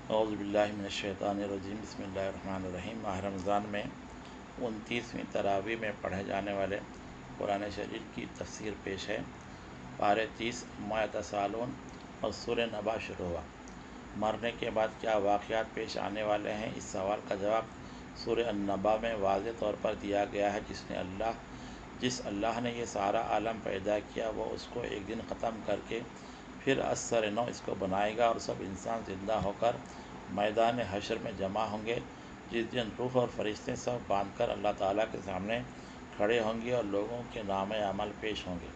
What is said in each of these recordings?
اعوذ باللہ من الشیطان الرجیم بسم اللہ الرحمن الرحیم۔ ماہ رمضان میں 29ویں تراویح میں پڑھے جانے والے قرآن شریف کی تفسیر پیش ہے۔ پارہ 30 عما یتساءلون اور سورہ نبا شروع ہوا۔ مرنے کے بعد کیا واقعات پیش آنے والے ہیں، اس سوال کا جواب سورہ النبا میں واضح طور پر دیا گیا ہے۔ جس اللہ نے یہ سارا عالم پیدا کیا، وہ اس کو ایک دن ختم کر کے پھر از سر نو اس کو بنائے گا، اور سب انسان زندہ ہو کر میدان حشر میں جمع ہوں گے، جس دن روح اور فرشتے سب باندھ کر اللہ تعالیٰ کے سامنے کھڑے ہوں گے اور لوگوں کے نام عمل پیش ہوں گے۔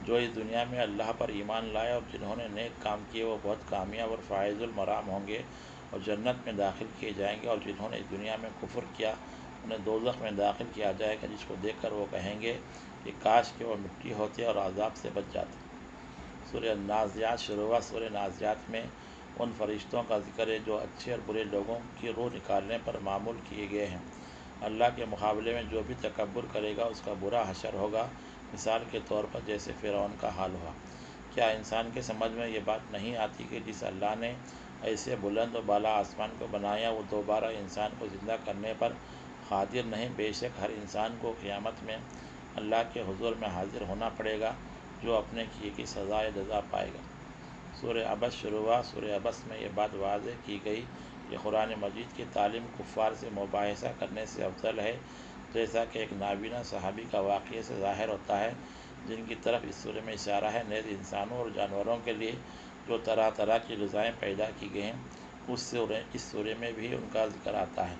جو اس دنیا میں اللہ پر ایمان لائے اور جنہوں نے نیک کام کیے، وہ بہت کامیاب اور فائز المرام ہوں گے اور جنت میں داخل کیے جائیں گے، اور جنہوں نے اس دنیا میں کفر کیا، انہیں دوزخ میں داخل کیا جائے گا، جس کو دیکھ کر وہ کہیں گے کہ کاش کہ وہ مٹی ہوتے اور عذاب سے بچ جاتے۔ سورہ نازعات شروع ہوا۔ سورہ نازعات میں ان فرشتوں کا ذکر ہے جو اچھے اور برے لوگوں کی روح نکالنے پر معمول کیے گئے ہیں۔ اللہ کے مقابلے میں جو بھی تکبر کرے گا، اس کا برا حشر ہوگا، مثال کے طور پر جیسے فرعون کا حال ہوا۔ کیا انسان کے سمجھ میں یہ بات نہیں آتی کہ جس اللہ نے ایسے بلند و بالا آسمان کو بنایا، وہ دوبارہ انسان کو زندہ کرنے پر قادر نہیں؟ بے شک ہر انسان کو قیامت میں اللہ کے حضور میں حاضر ہونا پڑے گا، جو اپنے کیے کی سزا جزا پائے گا۔ سورہ عبس شروع ہوا۔ سورہ عبس میں یہ بات واضح کی گئی کہ قرآن مجید کی تعلیم کفار سے مباحثہ کرنے سے افضل ہے، جیسا کہ ایک نابینا صحابی کا واقعے سے ظاہر ہوتا ہے، جن کی طرف اس سورہ میں اشارہ ہے۔ نیز انسانوں اور جانوروں کے لیے جو طرح طرح کی غذائیں پیدا کی گئی ہیں، اس سورہ میں بھی ان کا ذکر آتا ہے،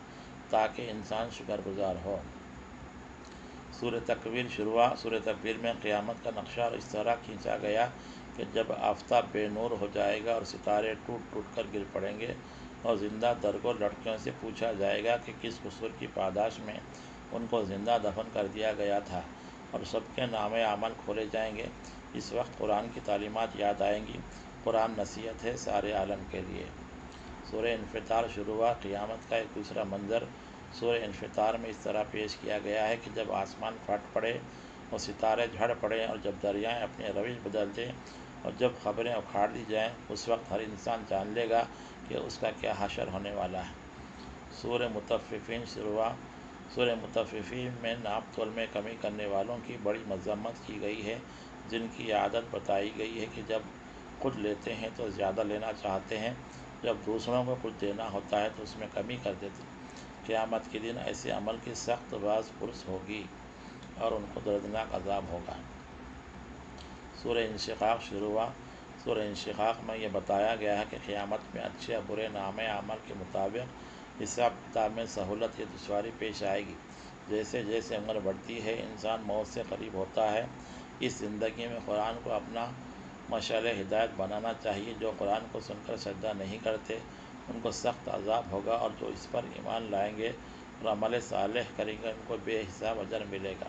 تاکہ انسان شکر گزار ہو۔ سورہ تکویر شروع ہوا۔ سورہ تکویر میں قیامت کا نقشہ اس طرح کھینچا گیا کہ جب آفتاب بے نور ہو جائے گا اور ستارے ٹوٹ ٹوٹ کر گر پڑیں گے، اور زندہ درگور لڑکیوں سے پوچھا جائے گا کہ کس قصور کی پاداش میں ان کو زندہ دفن کر دیا گیا تھا، اور سب کے نام عمل کھولے جائیں گے، اس وقت قرآن کی تعلیمات یاد آئیں گی۔ قرآن نصیحت ہے سارے عالم کے لیے۔ سورہ انفطار شروع ہوا۔ قیامت کا ایک دوسرا منظر سورہ انفطار میں اس طرح پیش کیا گیا ہے کہ جب آسمان پھٹ پڑے اور ستارے جھڑ پڑیں، اور جب دریائیں اپنی روش بدل دیں، اور جب خبریں اکھاڑ دی جائیں، اس وقت ہر انسان جان لے گا کہ اس کا کیا حشر ہونے والا ہے۔ سورہ مطففین شروع ہوا۔ سورہ مطففین میں ناپ تول میں کمی کرنے والوں کی بڑی مذمت کی گئی ہے، جن کی عادت بتائی گئی ہے کہ جب خود لیتے ہیں تو زیادہ لینا چاہتے ہیں، جب دوسروں کو کچھ دینا ہوتا ہے تو اس میں کمی کر دیتے ہیں۔ قیامت کے دن ایسے عمل کی سخت باز پرس ہوگی اور ان کو دردناک عذاب ہوگا۔ سورہ انشقاق شروع ہوا۔ سورہ انشقاق میں یہ بتایا گیا ہے کہ قیامت میں اچھے اور برے نام عمل کے مطابق حساب کتاب میں سہولت یا دشواری پیش آئے گی۔ جیسے جیسے عمر بڑھتی ہے، انسان موت سے قریب ہوتا ہے۔ اس زندگی میں قرآن کو اپنا مشعل ہدایت بنانا چاہیے۔ جو قرآن کو سن کر سجدہ نہیں کرتے، ان کو سخت عذاب ہوگا، اور جو اس پر ایمان لائیں گے اور عمل صالح کریں گے، ان کو بے حساب اجر ملے گا۔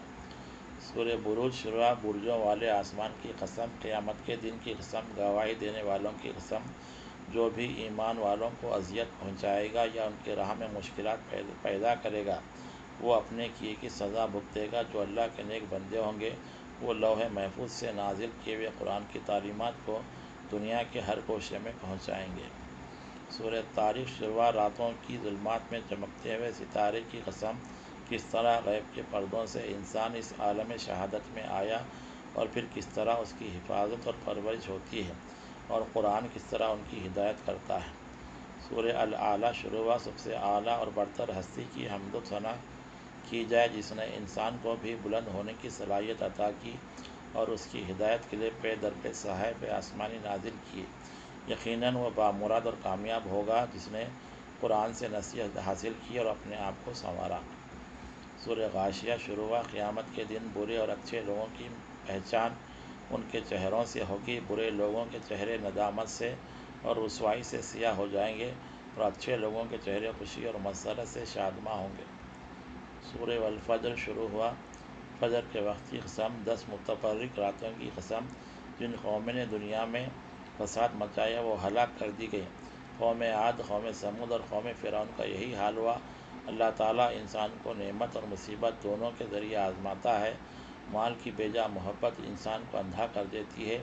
سورہ بروج شروع ہوا۔ برجوں والے آسمان کی قسم، قیامت کے دن کی قسم، گواہی دینے والوں کی قسم، جو بھی ایمان والوں کو اذیت پہنچائے گا یا ان کی راہ میں مشکلات پیدا کرے گا، وہ اپنے کیے کی سزا بھگتے گا۔ جو اللہ کے نیک بندے ہوں گے، وہ لوح محفوظ سے نازل کیے ہوئے قرآن کی تعلیمات کو دنیا کے ہر گوشے میں پہنچائیں گے۔ سورہ طارق شروع ہوا۔ راتوں کی ظلمات میں چمکتے ہوئے ستارے کی قسم، کس طرح غیب کے پردوں سے انسان اس عالم شہادت میں آیا، اور پھر کس طرح اس کی حفاظت اور پرورش ہوتی ہے، اور قرآن کس طرح ان کی ہدایت کرتا ہے۔ سورہ الاعلیٰ شروع ہوا۔ سب سے اعلیٰ اور برتر ہستی کی حمد و ثنا کی جائے، جس نے انسان کو بھی بلند ہونے کی صلاحیت عطا کی اور اس کی ہدایت کے لیے پے در پے صحائف آسمانی نازل کیے۔ یقیناً وہ بامراد اور کامیاب ہوگا، جس نے قرآن سے نصیحت حاصل کی اور اپنے آپ کو سنوارا۔ سورہ غاشیہ شروع ہوا۔ قیامت کے دن برے اور اچھے لوگوں کی پہچان ان کے چہروں سے ہوگی۔ برے لوگوں کے چہرے ندامت سے اور رسوائی سے سیاہ ہو جائیں گے، اور اچھے لوگوں کے چہرے خوشی اور مسرت سے شادماں ہوں گے۔ سورہ والفجر شروع ہوا۔ فجر کے وقت کی قسم، 10 متفرق راتوں کی قسم، جن قوموں نے دنیا میں فساد مچایا وہ ہلاک کر دی گئی۔ قوم عاد، قوم ثمود اور قوم فرعون کا یہی حال ہوا۔ اللہ تعالیٰ انسان کو نعمت اور مصیبت دونوں کے ذریعے آزماتا ہے۔ مال کی بیجا محبت انسان کو اندھا کر دیتی ہے،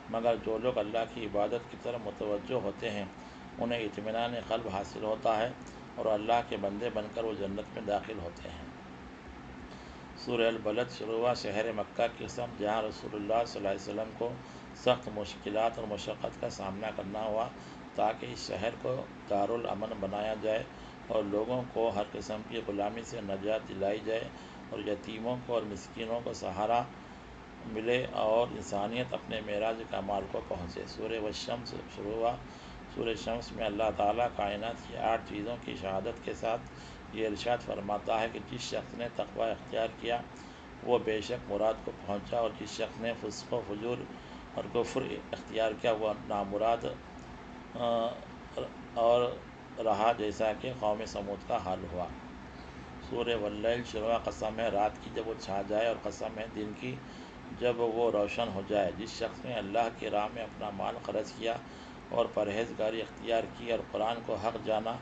مگر جو لوگ اللہ کی عبادت کی طرف متوجہ ہوتے ہیں، انہیں اطمینان قلب حاصل ہوتا ہے اور اللہ کے بندے بن کر وہ جنت میں داخل ہوتے ہیں۔ سورہ البلد شروع ہوا شہر مکہ کی قسم، جہاں رسول اللہ صلی اللہ علیہ وسلم کو سخت مشکلات اور مشقت کا سامنا کرنا ہوا تاکہ اس شہر کو دارالامن بنایا جائے اور لوگوں کو ہر قسم کی غلامی سے نجات دلائی جائے اور یتیموں کو اور مسکینوں کو سہارا ملے اور انسانیت اپنے معراج کمال کو پہنچے۔ سورہ والشمس شروع ہوا۔ سورہ شمس میں اللہ تعالیٰ کائنات کی 8 چیزوں کی شہادت کے ساتھ یہ ارشاد فرماتا ہے کہ جس شخص نے تقوی اختیار کیا وہ بے شک مراد کو پہنچا، اور جس شخص نے فسق و فجور اور کفر اختیار کیا وہ نامراد اور رہا، جیسا کہ قوم سمود کا حال ہوا۔ سورہ واللیل شروع، قسم ہے رات کی جب وہ چھا جائے اور قسم ہے دن کی جب وہ روشن ہو جائے۔ جس شخص نے اللہ کی راہ میں اپنا مال خرچ کیا اور پرہیزگاری اختیار کی اور قرآن کو حق جانا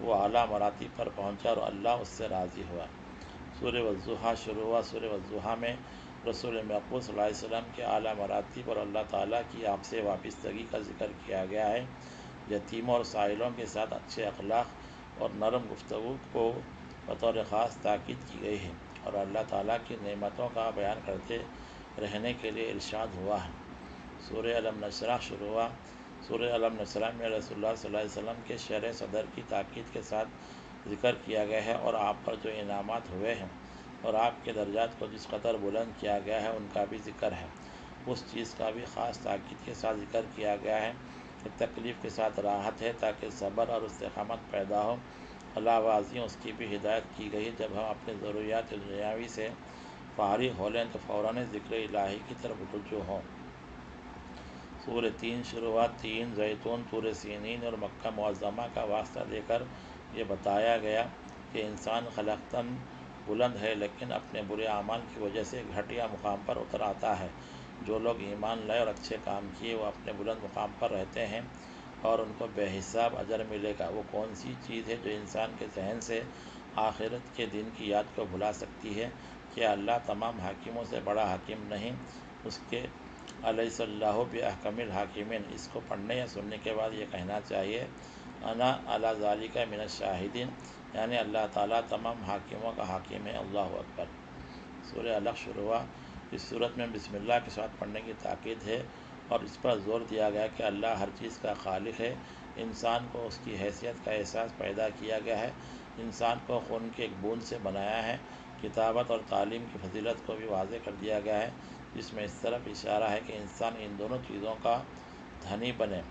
وہ اعلیٰ مراتب پر پہنچا اور اللہ اس سے راضی ہوا۔ سورہ والضحیٰ شروع ہوا۔ سورہ والضحیٰ میں رسول مقبول صلی اللہ علیہ وسلم کے اعلیٰ مراتب اور اللہ تعالیٰ کی آپ سے وابستگی کا ذکر کیا گیا ہے۔ یتیموں اور سائلوں کے ساتھ اچھے اخلاق اور نرم گفتگو کو بطور خاص تاکید کی گئی ہے اور اللہ تعالیٰ کی نعمتوں کا بیان کرتے رہنے کے لیے ارشاد ہوا ہے۔ سورہ علم نشرح شروع ہوا۔ سورہ علم نشرح میں رسول اللہ صلی اللہ علیہ وسلم کے شرح صدر کی تاکید کے ساتھ ذکر کیا گیا ہے اور آپ پر جو انعامات ہوئے ہیں اور آپ کے درجات کو جس قدر بلند کیا گیا ہے ان کا بھی ذکر ہے۔ اس چیز کا بھی خاص تاکید کے ساتھ ذکر کیا گیا ہے کہ تکلیف کے ساتھ راحت ہے تاکہ صبر اور استقامت پیدا ہو۔ علاوہ ازیں اس کی بھی ہدایت کی گئی ہے جب ہم اپنی ضروریات دنیاوی سے فارغ ہو لیں تو فوراً ذکر الہی کی طرف رجوع ہوں۔ سورہ 3 شروع ہوا۔ 3 زیتون، طور سینین اور مکہ معظمہ کا واسطہ دے کر یہ بتایا گیا کہ انسان خلقتاً بلند ہے لیکن اپنے برے اعمال کی وجہ سے گھٹیا مقام پر اتر آتا ہے۔ جو لوگ ایمان لائے اور اچھے کام کیے وہ اپنے بلند مقام پر رہتے ہیں اور ان کو بے حساب اجر ملے گا۔ وہ کون سی چیز ہے جو انسان کے ذہن سے آخرت کے دن کی یاد کو بھلا سکتی ہے؟ کیا اللہ تمام حاکموں سے بڑا حاکم نہیں؟ اس کے الیس اللہ باحکم الحاکمین، اس کو پڑھنے یا سننے کے بعد یہ کہنا چاہیے انا علی ذالک من الشاہدین، یعنی اللہ تعالیٰ تمام حاکموں کا حاکم ہے۔ اللہ اکبر۔ سورہ علق شروع ہوا۔ اس صورت میں بسم اللہ کے ساتھ پڑھنے کی تاکید ہے اور اس پر زور دیا گیا کہ اللہ ہر چیز کا خالق ہے۔ انسان کو اس کی حیثیت کا احساس پیدا کیا گیا ہے، انسان کو خون کی ایک بوند سے بنایا ہے۔ کتابت اور تعلیم کی فضیلت کو بھی واضح کر دیا گیا ہے جس میں اس طرف اشارہ ہے کہ انسان ان دونوں چیزوں کا دھنی بنے۔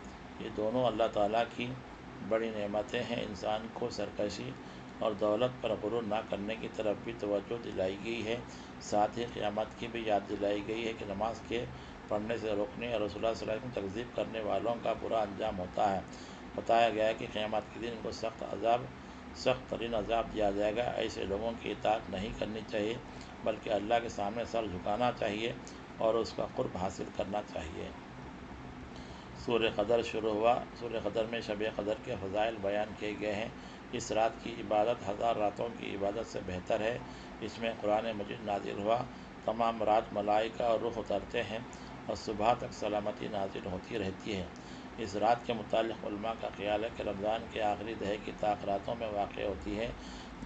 یہ دونوں اللہ تعالیٰ کی بڑی نعمتیں ہیں۔ انسان کو سرکشی اور دولت پر غرور نہ کرنے کی طرف بھی توجہ دلائی گئی ہے، ساتھ ہی قیامت کی بھی یاد دلائی گئی ہے کہ نماز کے پڑھنے سے روکنے اور رسول اللہ صلی اللہ علیہ وسلم کی تکذیب کرنے والوں کا برا انجام ہوتا ہے۔ بتایا گیا ہے کہ قیامت کے دن ان کو سخت ترین عذاب دیا جائے گا۔ ایسے لوگوں کی اطاعت نہیں کرنی چاہیے بلکہ اللہ کے سامنے سر جھکانا چاہیے اور اس کا قرب حاصل کرنا چاہیے۔ سورہ قدر شروع ہوا۔ سورہ قدر میں شب قدر کے فضائل بیان کیے گئے ہیں۔ اس رات کی عبادت 1000 راتوں کی عبادت سے بہتر ہے۔ اس میں قرآن مجید نازل ہوا۔ تمام رات ملائکہ اور روح اترتے ہیں اور صبح تک سلامتی نازل ہوتی رہتی ہے۔ اس رات کے متعلق علماء کا خیال ہے کہ رمضان کے آخری دہے کی تاخیراتوں میں واقع ہوتی ہے۔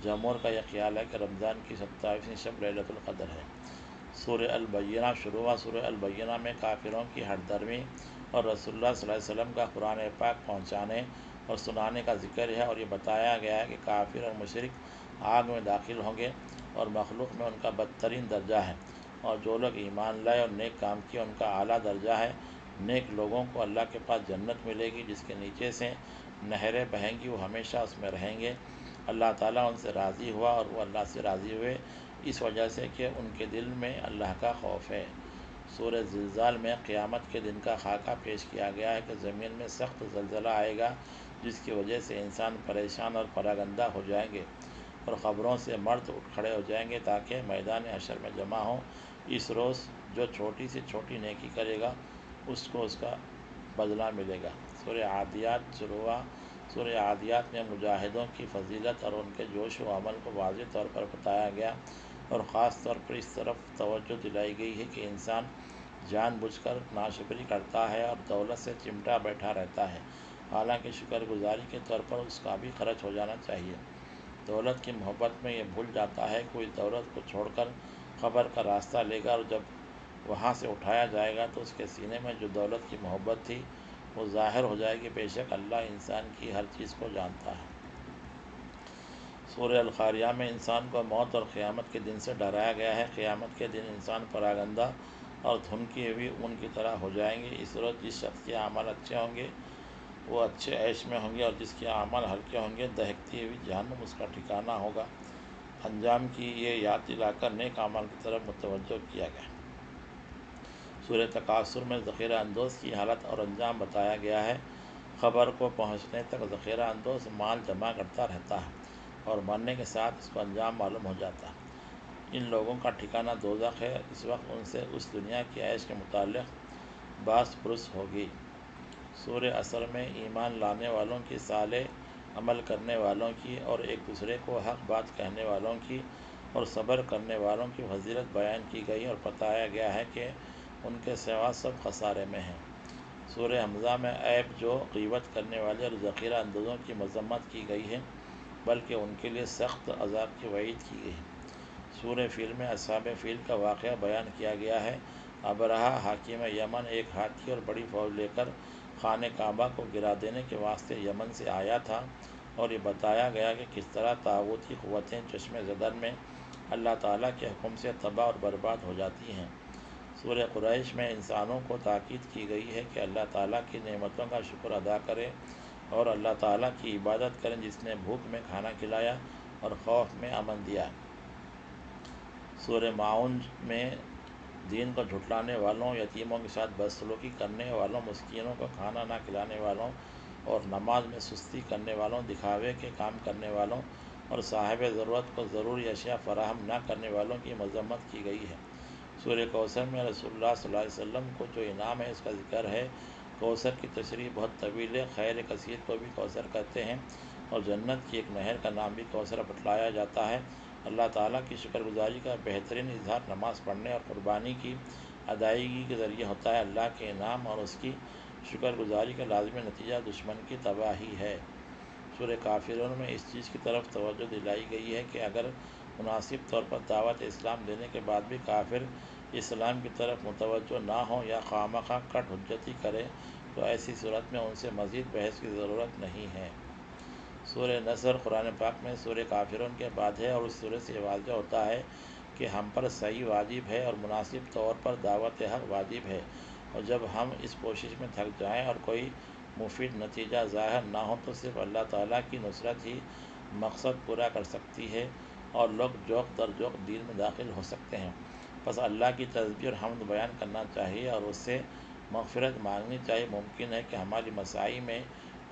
جمہور کا یہ خیال ہے کہ رمضان کی 27ویں شب لیلۃ القدر ہے۔ سورہ البینہ شروع ہوا۔ سورہ البینہ میں کافروں کی ہٹ دھرمی اور رسول اللہ صلی اللہ علیہ وسلم کا قرآن پاک پہنچانے اور سنانے کا ذکر ہے اور یہ بتایا گیا ہے کہ کافر اور مشرک آگ میں داخل ہوں گے اور مخلوق میں ان کا بدترین درجہ ہے، اور جو لوگ ایمان لائے اور نیک کام کیے ان کا اعلیٰ درجہ ہے۔ نیک لوگوں کو اللہ کے پاس جنت ملے گی جس کے نیچے سے نہریں بہیں گی، وہ ہمیشہ اس میں رہیں گے۔ اللہ تعالیٰ ان سے راضی ہوا اور وہ اللہ سے راضی ہوئے اس وجہ سے کہ ان کے دل میں اللہ کا خوف ہے۔ سورہ زلزال میں قیامت کے دن کا خاکہ پیش کیا گیا ہے کہ زمین میں سخت زلزلہ آئے گا جس کی وجہ سے انسان پریشان اور پراگندہ ہو جائیں گے اور قبروں سے مرد اٹھ کھڑے ہو جائیں گے تاکہ میدان حشر میں جمع ہوں۔ اس روز جو چھوٹی سے چھوٹی نیکی کرے گا اس کو اس کا بدلہ ملے گا۔ سورہ عادیات شروع ہوا۔ سورہ عادیات میں مجاہدوں کی فضیلت اور ان کے جوش و عمل کو واضح طور پر بتایا گیا اور خاص طور پر اس طرف توجہ دلائی گئی ہے کہ انسان جان بوجھ کر ناشکری کرتا ہے اور دولت سے چمٹا بیٹھا رہتا ہے۔ حالانکہ شکر گزاری کے طور پر اس کا بھی خرچ ہو جانا چاہیے۔ دولت کی محبت میں یہ بھول جاتا ہے کوئی دولت کو چھوڑ کر قبر کا راستہ لے گا، اور جب وہاں سے اٹھایا جائے گا تو اس کے سینے میں جو دولت کی محبت تھی وہ ظاہر ہو جائے گی۔ بے شک اللہ انسان کی ہر چیز کو جانتا ہے۔ سورہ القاریہ میں انسان کو موت اور قیامت کے دن سے ڈرایا گیا ہے۔ قیامت کے دن انسان پراگندہ اور دھمکیے ہوئے اون کی طرح ہو جائیں گے۔ اس روز جس شخص کے اعمال اچھے ہوں گے وہ اچھے عیش میں ہوں گے، اور جس کے اعمال ہلکے ہوں گے دہکتی ہوئی جہنم اس کا ٹھکانہ ہوگا۔ انجام کی یہ یاد دلا کر نیک اعمال کی طرف متوجہ کیا گیا۔ سورہ تکاثر میں ذخیرہ اندوز کی حالت اور انجام بتایا گیا ہے۔ قبر کو پہنچنے تک ذخیرہ اندوز مال جمع کرتا رہتا ہے اور مرنے کے ساتھ اس کو انجام معلوم ہو جاتا ہے۔ ان لوگوں کا ٹھکانہ دوزخ ہے۔ اس وقت ان سے اس دنیا کی عیش کے متعلق بحث پرس ہوگی۔ سورہ عصر میں ایمان لانے والوں کی، صالح عمل کرنے والوں کی اور ایک دوسرے کو حق بات کہنے والوں کی اور صبر کرنے والوں کی فضیلت بیان کی گئی اور بتایا گیا ہے کہ ان کے سوا سب خسارے میں ہیں۔ سورہ حمزہ میں عیب جو غیبت کرنے والے اور ذخیرہ اندوزوں کی مذمت کی گئی ہے، بلکہ ان کے لیے سخت عذاب کی وعید کی گئی ہے۔ سورہ فیل میں اصحاب فیل کا واقعہ بیان کیا گیا ہے۔ ابرہہ حاکم یمن ایک ہاتھی اور بڑی فوج لے کر خانہ کعبہ کو گرا دینے کے واسطے یمن سے آیا تھا، اور یہ بتایا گیا کہ کس طرح طاغوتی قوتیں چشم زدن میں اللہ تعالیٰ کے حکم سے تباہ اور برباد ہو جاتی ہیں۔ سورہ قریش میں انسانوں کو تاکید کی گئی ہے کہ اللہ تعالیٰ کی نعمتوں کا شکر ادا کریں اور اللہ تعالیٰ کی عبادت کریں جس نے بھوک میں کھانا کھلایا اور خوف میں امن دیا۔ سورہ معاون میں دین کو جھٹلانے والوں، یتیموں کے ساتھ بدسلوکی کرنے والوں، مسکینوں کو کھانا نہ کھلانے والوں اور نماز میں سستی کرنے والوں، دکھاوے کے کام کرنے والوں اور صاحب ضرورت کو ضروری اشیاء فراہم نہ کرنے والوں کی مذمت کی گئی ہے۔ سورہ کوثر میں رسول اللہ صلی اللہ علیہ وسلم کو جو انعام ہے اس کا ذکر ہے۔ کوثر کی تشریح بہت طویل ہے۔ خیر کثیر کو بھی کوثر کہتے ہیں، اور جنت کی ایک نہر کا نام بھی کوثر بتلایا جاتا ہے۔ اللہ تعالیٰ کی شکر گزاری کا بہترین اظہار نماز پڑھنے اور قربانی کی ادائیگی کے ذریعے ہوتا ہے۔ اللہ کے انعام اور اس کی شکر گزاری کا لازمی نتیجہ دشمن کی تباہی ہے۔ سورہ کافرون میں اس چیز کی طرف توجہ دلائی گئی ہے کہ اگر مناسب طور پر دعوت اسلام دینے کے بعد بھی کافر اسلام کی طرف متوجہ نہ ہوں یا خواہ مخواہ کٹ حجتی کرے تو ایسی صورت میں ان سے مزید بحث کی ضرورت نہیں ہے۔ سورہ نصر قرآن پاک میں سورہ کافرون کے بعد ہے، اور اس سورہ سے واضح ہوتا ہے کہ ہم پر صحیح واجب ہے اور مناسب طور پر دعوت حق واجب ہے، اور جب ہم اس کوشش میں تھک جائیں اور کوئی مفید نتیجہ ظاہر نہ ہو تو صرف اللہ تعالیٰ کی نصرت ہی مقصد پورا کر سکتی ہے اور لوگ جوق در جوق دین میں داخل ہو سکتے ہیں۔ بس اللہ کی تسبیح اور حمد بیان کرنا چاہیے اور اس سے مغفرت مانگنی چاہیے۔ ممکن ہے کہ ہماری مساعی میں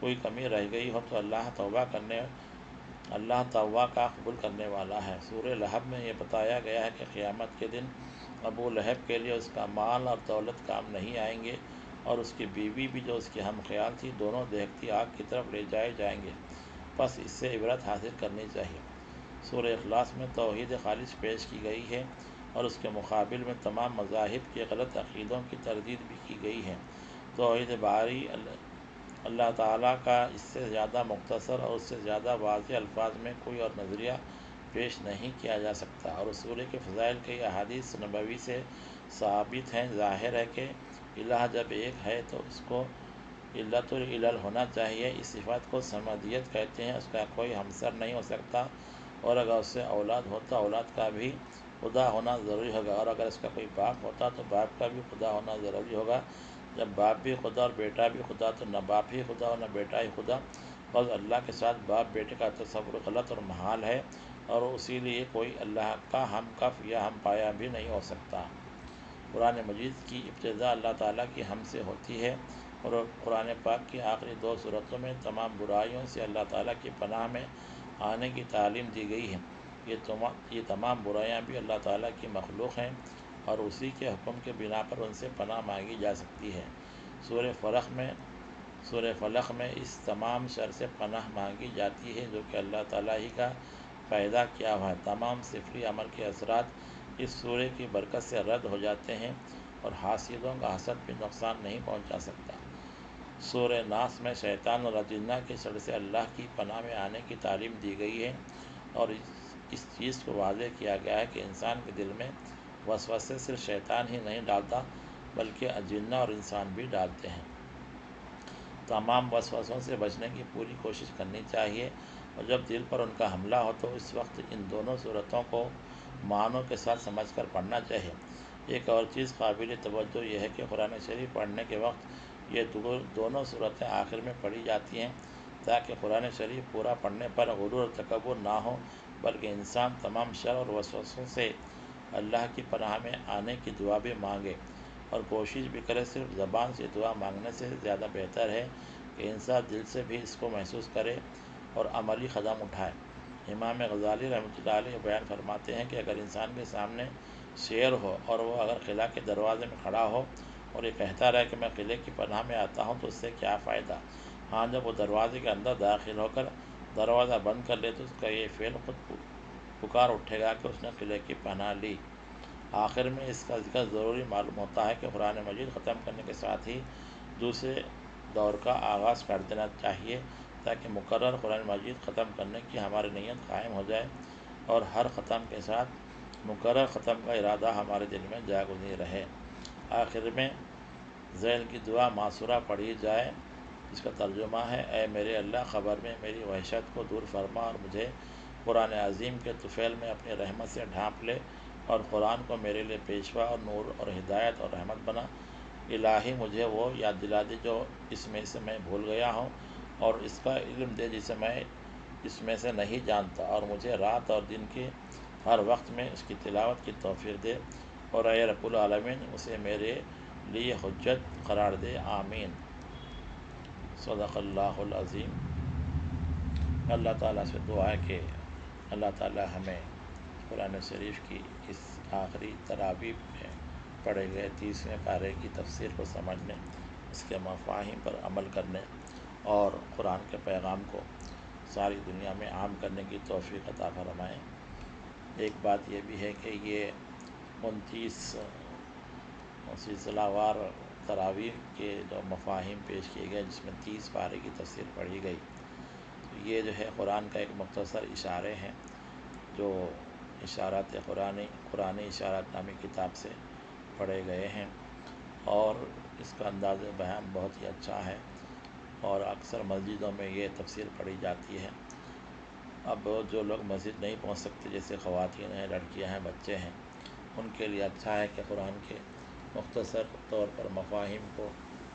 کوئی کمی رہ گئی ہو تو اللہ توبہ کا قبول کرنے والا ہے۔ سورہ لہب میں یہ بتایا گیا ہے کہ قیامت کے دن ابو لہب کے لیے اس کا مال اور دولت کام نہیں آئیں گے، اور اس کی بیوی بھی جو اس کی ہم خیال تھی، دونوں دہکتی آگ کی طرف لے جائے جائیں گے۔ بس اس سے عبرت حاصل کرنی چاہیے۔ سورہ اخلاص میں توحید خالص پیش کی گئی ہے، اور اس کے مقابل میں تمام مذاہب کے غلط عقیدوں کی تردید بھی کی گئی ہے۔ توحید باری اللہ تعالیٰ کا اس سے زیادہ مختصر اور اس سے زیادہ واضح الفاظ میں کوئی اور نظریہ پیش نہیں کیا جا سکتا، اور اس سورہ کے فضائل کئی احادیث نبوی سے ثابت ہیں۔ ظاہر ہے کہ الہ جب ایک ہے تو اس کو علت العلل ہونا چاہیے۔ اس صفت کو سمدیت کہتے ہیں۔ اس کا کوئی ہمسر نہیں ہو سکتا، اور اگر اس سے اولاد ہوتا اولاد کا بھی خدا ہونا ضروری ہوگا، اور اگر اس کا کوئی باپ ہوتا تو باپ کا بھی خدا ہونا ضروری ہوگا۔ جب باپ بھی خدا اور بیٹا بھی خدا تو نہ باپ ہی خدا اور نہ بیٹا ہی خدا۔ بس اللہ کے ساتھ باپ بیٹے کا تصور غلط اور محال ہے، اور اسی لیے کوئی اللہ کا ہم کف یا ہم پایا بھی نہیں ہو سکتا۔ قرآن مجید کی ابتدا اللہ تعالیٰ کی حمد سے ہوتی ہے، اور قرآن پاک کی آخری 2 سورتوں میں تمام برائیوں سے اللہ تعالیٰ کی پناہ میں آنے کی تعلیم دی گئی ہے۔ یہ تمام برائیاں بھی اللہ تعالیٰ کی مخلوق ہیں، اور اسی کے حکم کے بنا پر ان سے پناہ مانگی جا سکتی ہے۔ سورہ فلق میں اس تمام شر سے پناہ مانگی جاتی ہے جو کہ اللہ تعالیٰ ہی کا پیدا کیا ہوا ہے۔ تمام صفری عمل کے اثرات اس سورہ کی برکت سے رد ہو جاتے ہیں، اور حاسدوں کا حسد بھی نقصان نہیں پہنچا سکتا۔ سورہ ناس میں شیطان اور جنہ کے شر سے اللہ کی پناہ میں آنے کی تعلیم دی گئی ہے، اور اس چیز کو واضح کیا گیا ہے کہ انسان کے دل میں وسوسے صرف شیطان ہی نہیں ڈالتا بلکہ جنہ اور انسان بھی ڈالتے ہیں۔ تمام وسوسوں سے بچنے کی پوری کوشش کرنی چاہیے، اور جب دل پر ان کا حملہ ہو تو اس وقت ان دونوں صورتوں کو معنوں کے ساتھ سمجھ کر پڑھنا چاہیے۔ ایک اور چیز قابل توجہ یہ ہے کہ قرآن شریف پڑھنے کے وقت یہ دونوں صورتیں آخر میں پڑھی جاتی ہیں تاکہ قرآن شریف پورا پڑھنے پر غرور اور تکبر نہ ہو، بلکہ انسان تمام شر اور وسوسوں سے اللہ کی پناہ میں آنے کی دعا بھی مانگے اور کوشش بھی کرے۔ صرف زبان سے دعا مانگنے سے زیادہ بہتر ہے کہ انسان دل سے بھی اس کو محسوس کرے اور عملی قدم اٹھائے۔ امام غزالی رحمۃ اللہ علیہ بیان فرماتے ہیں کہ اگر انسان کے سامنے شیر ہو اور وہ اگر قلعہ کے دروازے میں کھڑا ہو اور یہ کہتا رہے کہ میں قلعے کی پناہ میں آتا ہوں تو اس سے کیا فائدہ؟ ہاں، جب وہ دروازے کے اندر داخل ہو کر دروازہ بند کر لے تو اس کا یہ فعل خود پکار اٹھے گا کہ اس نے قلعے کی پناہ لی۔ آخر میں اس کا ذکر ضروری معلوم ہوتا ہے کہ قرآن مجید ختم کرنے کے ساتھ ہی دوسرے دور کا آغاز کر دینا چاہیے تاکہ مقرر قرآن مجید ختم کرنے کی ہماری نیت قائم ہو جائے اور ہر ختم کے ساتھ مقرر ختم کا ارادہ ہمارے دل میں جاگزیں رہے۔ آخر میں ذیل کی دعا معصورہ پڑھی جائے، جس کا ترجمہ ہے: اے میرے اللہ، خبر میں میری وحشت کو دور فرما اور مجھے قرآن عظیم کے طفیل میں اپنی رحمت سے ڈھانپ لے اور قرآن کو میرے لیے پیشوا اور نور اور ہدایت اور رحمت بنا۔ الہی، مجھے وہ یاد دلا دے جو اس میں سے میں بھول گیا ہوں، اور اس کا علم دے جسے میں اس میں سے نہیں جانتا، اور مجھے رات اور دن کے ہر وقت میں اس کی تلاوت کی توفیق دے، اور اے رب العالمین اسے میرے لیے حجت قرار دے۔ آمین۔ صدق اللہ العظیم۔ اللہ تعالیٰ سے دعا ہے کہ اللہ تعالیٰ ہمیں قرآن شریف کی اس آخری تراویح میں پڑھے گئے 30ویں پارے کی تفسیر کو سمجھنے، اس کے مفاہیم پر عمل کرنے اور قرآن کے پیغام کو ساری دنیا میں عام کرنے کی توفیق عطا فرمائیں۔ ایک بات یہ بھی ہے کہ یہ 29 سلسلہ وار تراویح کے جو مفاہیم پیش کیے گئے، جس میں 30 پارے کی تفسیر پڑھی گئی، تو یہ جو ہے قرآن کا ایک مختصر اشارے ہیں جو اشارات قرآنی اشارات نامی کتاب سے پڑھے گئے ہیں، اور اس کا انداز بیان بہت ہی اچھا ہے، اور اکثر مسجدوں میں یہ تفسیر پڑھی جاتی ہے۔ اب جو لوگ مسجد نہیں پہنچ سکتے، جیسے خواتین ہیں، لڑکیاں ہیں، بچے ہیں، ان کے لیے اچھا ہے کہ قرآن کے مختصر طور پر مفاہیم کو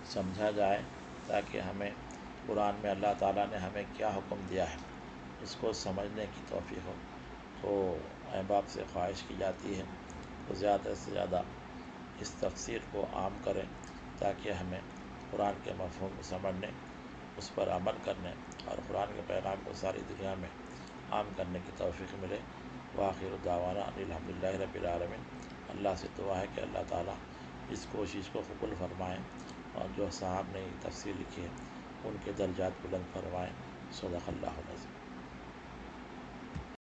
سمجھا جائے تاکہ ہمیں قرآن میں اللہ تعالیٰ نے ہمیں کیا حکم دیا ہے اس کو سمجھنے کی توفیق ہو۔ تو احباب سے خواہش کی جاتی ہے تو زیادہ سے زیادہ اس تفسیر کو عام کریں تاکہ ہمیں قرآن کے مفہوم کو سمجھنے، اس پر عمل کرنے اور قرآن کے پیغام کو ساری دنیا میں عام کرنے کی توفیق ملے۔ وآخر دعوانا الحمدللہ رب العالمین۔ اللہ سے دعا ہے کہ اللہ تعالیٰ اس کوشش کو قبول فرمائیں، اور جو صاحب نے یہ تفسیر لکھی ہے ان کے درجات بلند فرمائیں۔ صدق اللہ العظیم۔